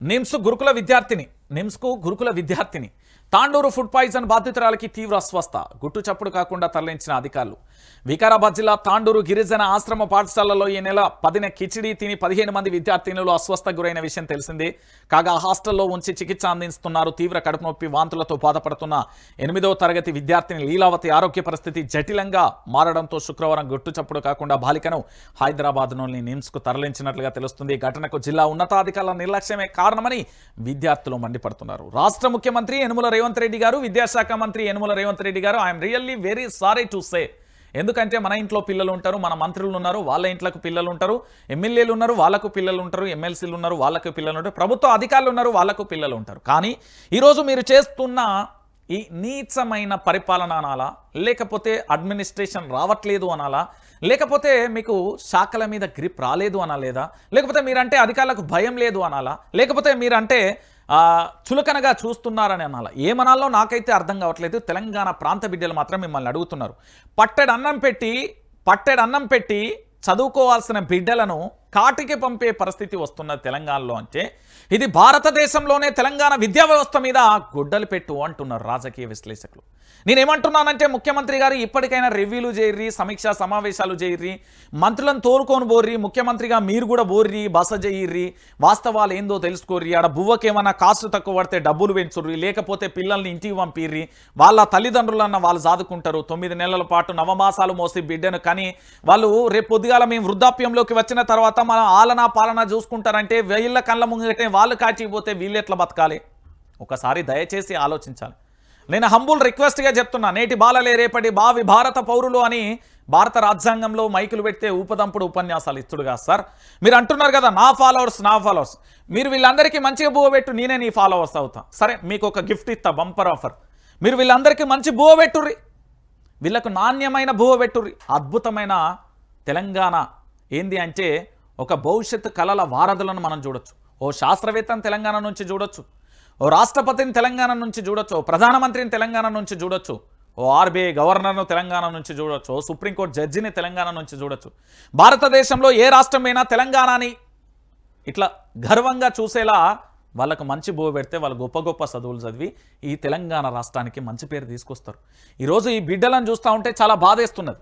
నిమ్స్కు గురుకుల విద్యార్థిని Tandur food poison బాధితురాలకి తీవ్ర అస్వస్థ గుట్టు చప్పుడు కాకుండా తరలించిన అధికారులు వికారాబాద్ జిల్లా తాండూరు గిరిజన ఆశ్రమ పాఠశాలలో ఈ నెల 10న కిచిడి తిని 15 మంది విద్యార్థినులు అస్వస్థకు గురైన విషయం తెలిసిందే. కాగా హాస్టల్లో ఉంచి చికిత్స అందిస్తున్నారు. తీవ్ర కడుపు నొప్పి వాంతులతో బాధపడుతున్న 8వ తరగతి విద్యార్థిని లీలావతి ఆరోగ్య పరిస్థితి జటిలంగా మారడంతో శుక్రవారం గుట్టు చప్పుడు కాకుండా బాలికను హైదరాబాద్లోని నిమ్స్కు తరలించినట్లుగా తెలుస్తుంది. ఘటనకు జిల్లా ఉన్నతాధికారుల నిర్లక్ష్యమే కారణమని విద్యార్థులు మండిపడుతున్నారు. రాష్ట్ర ముఖ్యమంత్రి యనుమల రేవంత్ రెడ్డి గారు, విద్యాశాఖ మంత్రి యనుమల రేవంత్ రెడ్డి గారు I'm really very sorry to say, ఎందుకంటే మన ఇంట్లో పిల్లలు ఉంటారు, మన మంత్రులు ఉన్నారు, వాళ్ళ ఇంట్లోకి పిల్లలు ఉంటారు, ఎమ్మెల్యేలు ఉన్నారు, వాళ్ళకు పిల్లలు ఉంటారు, ఎమ్మెల్సీలు ఉన్నారు, వాళ్ళకు పిల్లలు ఉంటారు, ప్రభుత్వ అధికారులు ఉన్నారు, వాళ్ళకు పిల్లలు ఉంటారు. కానీ ఈరోజు మీరు చేస్తున్న ఈ నీచమైన పరిపాలన అనాలా, లేకపోతే అడ్మినిస్ట్రేషన్ రావట్లేదు అనాలా, లేకపోతే మీకు శాఖల మీద గ్రిప్ రాలేదు అనలేదా, లేకపోతే మీరంటే అధికారులకు భయం లేదు అనాలా, లేకపోతే మీరంటే చులకనగా చూస్తున్నారని అనాలా, ఏమనాలో నాకైతే అర్థం కావట్లేదు. తెలంగాణ ప్రాంత బిడ్డలు మాత్రం మిమ్మల్ని అడుగుతున్నారు. పట్టెడు అన్నం పెట్టి చదువుకోవాల్సిన బిడ్డలను కాటికి పంపే పరిస్థితి వస్తున్నది తెలంగాణలో. అంటే ఇది భారతదేశంలోనే తెలంగాణ విద్యా వ్యవస్థ మీద గుడ్డలు పెట్టు అంటున్నారు రాజకీయ విశ్లేషకులు. నేనేమంటున్నానంటే ముఖ్యమంత్రి గారు ఇప్పటికైనా రివ్యూలు చేయర్రి, సమీక్షా సమావేశాలు చేయర్రి, మంత్రులను తోలుకొని బోర్రి, ముఖ్యమంత్రిగా మీరు కూడా బోర్రి, బస చేయర్రి, వాస్తవాలు ఏందో తెలుసుకోర్రి, ఆడ బువ్వకేమన్నా కాస్టు తక్కువ పడితే డబ్బులు పెంచుర్రి, లేకపోతే పిల్లల్ని ఇంటికి పంపిర్రి, వాళ్ళ తల్లిదండ్రులన్న వాళ్ళు సాదుకుంటారు. 9 నెలల పాటు నవమాసాలు మోసి బిడ్డను కానీ వాళ్ళు రేపు పొద్దుగాల మేము వృద్ధాప్యంలోకి వచ్చిన తర్వాత మన ఆలనా పాలన చూసుకుంటారంటే వీళ్ళ కళ్ళ ముంగటే వాళ్ళు కాచిపోతే వీళ్ళు ఎట్లా బతకాలి? ఒకసారి దయచేసి ఆలోచించాలి. నేను హంబుల్ రిక్వెస్ట్గా చెప్తున్నా, నేటి బాలలే రేపటి భావి భారత పౌరులు అని భారత రాజ్యాంగంలో మైకులు పెడితే ఊపదంపుడు ఉపన్యాసాలు ఇస్తుడుగా సార్. మీరు అంటున్నారు కదా నా ఫాలోవర్స్, మీరు వీళ్ళందరికీ మంచిగా బువ్వ పెట్టు, నేనే నీ ఫాలోవర్స్ అవుతా. సరే, మీకు ఒక గిఫ్ట్ ఇస్తా, బంపర్ ఆఫర్. మీరు వీళ్ళందరికీ మంచి బువ్వ పెట్టుర్రి, వీళ్ళకు నాణ్యమైన బువ్వ పెట్టుర్రి. అద్భుతమైన తెలంగాణ ఏంది అంటే ఒక భవిష్యత్తు కళల వారధులను మనం చూడొచ్చు. ఓ శాస్త్రవేత్తను తెలంగాణ నుంచి చూడొచ్చు, ఓ రాష్ట్రపతిని తెలంగాణ నుంచి చూడొచ్చు, ఓ ప్రధానమంత్రిని తెలంగాణ నుంచి చూడొచ్చు, ఓ ఆర్బీఐ గవర్నర్ను తెలంగాణ నుంచి చూడొచ్చు, ఓ సుప్రీంకోర్టు జడ్జిని తెలంగాణ నుంచి చూడొచ్చు. భారతదేశంలో ఏ రాష్ట్రమైనా తెలంగాణని ఇట్లా గర్వంగా చూసేలా వాళ్ళకు మంచి బువ్వ పెడితే వాళ్ళు గొప్ప గొప్ప చదువులు చదివి ఈ తెలంగాణ రాష్ట్రానికి మంచి పేరు తీసుకొస్తారు. ఈరోజు ఈ బిడ్డలను చూస్తూ ఉంటే చాలా బాధేస్తున్నది.